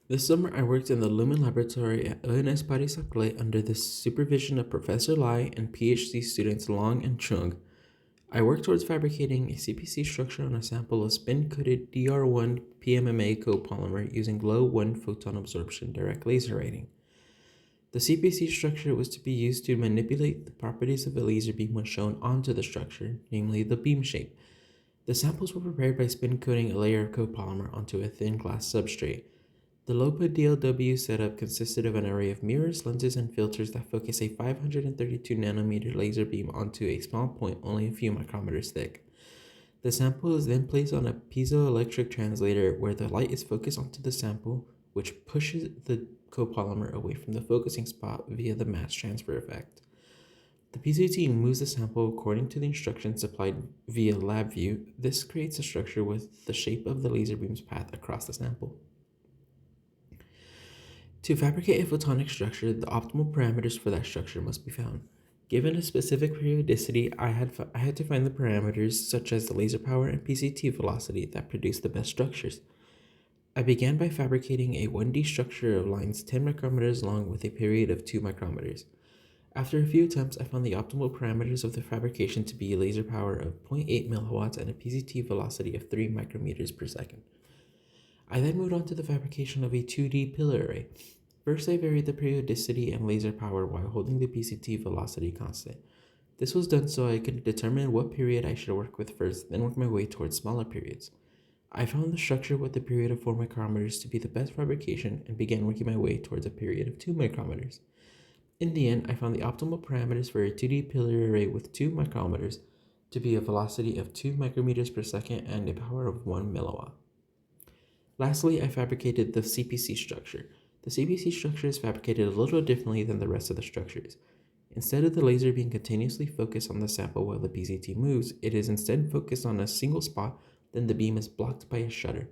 This summer, I worked in the Lumen Laboratory at ENS Paris Saclay under the supervision of Professor Lai and PhD students Long and Chung. I worked towards fabricating a CPC structure on a sample of spin-coated DR1 PMMA copolymer using low 1 photon absorption direct laser writing. The CPC structure was to be used to manipulate the properties of a laser beam when shown onto the structure, namely the beam shape. The samples were prepared by spin coating a layer of copolymer onto a thin glass substrate. The LOPA DLW setup consisted of an array of mirrors, lenses, and filters that focus a 532 nanometer laser beam onto a small point only a few micrometers thick. The sample is then placed on a piezoelectric translator where the light is focused onto the sample, which pushes the copolymer away from the focusing spot via the mass transfer effect. The piezo team moves the sample according to the instructions supplied via LabVIEW. This creates a structure with the shape of the laser beam's path across the sample. To fabricate a photonic structure, the optimal parameters for that structure must be found. Given a specific periodicity, I had to find the parameters such as the laser power and PCT velocity that produce the best structures. I began by fabricating a 1D structure of lines 10 micrometers long with a period of 2 micrometers. After a few attempts, I found the optimal parameters of the fabrication to be a laser power of 0.8 milliwatts and a PCT velocity of 3 micrometers per second. I then moved on to the fabrication of a 2D pillar array. First, I varied the periodicity and laser power while holding the PCT velocity constant. This was done so I could determine what period I should work with first, then work my way towards smaller periods. I found the structure with a period of 4 micrometers to be the best fabrication and began working my way towards a period of 2 micrometers. In the end, I found the optimal parameters for a 2D pillar array with 2 micrometers to be a velocity of 2 micrometers per second and a power of 1 milliwatt. Lastly, I fabricated the CPC structure. The CPC structure is fabricated a little differently than the rest of the structures. Instead of the laser being continuously focused on the sample while the PCT moves, it is instead focused on a single spot, then the beam is blocked by a shutter.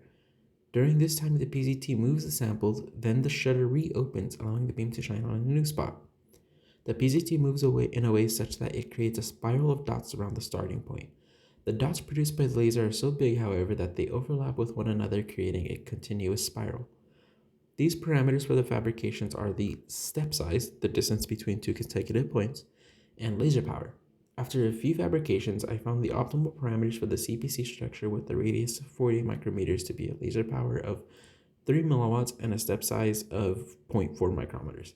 During this time, the PCT moves the samples, then the shutter reopens, allowing the beam to shine on a new spot. The PCT moves away in a way such that it creates a spiral of dots around the starting point. The dots produced by the laser are so big, however, that they overlap with one another, creating a continuous spiral. These parameters for the fabrications are the step size, the distance between two consecutive points, and laser power. After a few fabrications, I found the optimal parameters for the CPC structure with the radius of 40 micrometers to be a laser power of 3 milliwatts and a step size of 0.4 micrometers.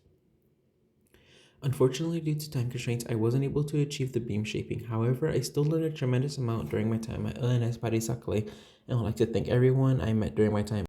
Unfortunately, due to time constraints, I wasn't able to achieve the beam shaping. However, I still learned a tremendous amount during my time at ENS Paris Saclay, and would like to thank everyone I met during my time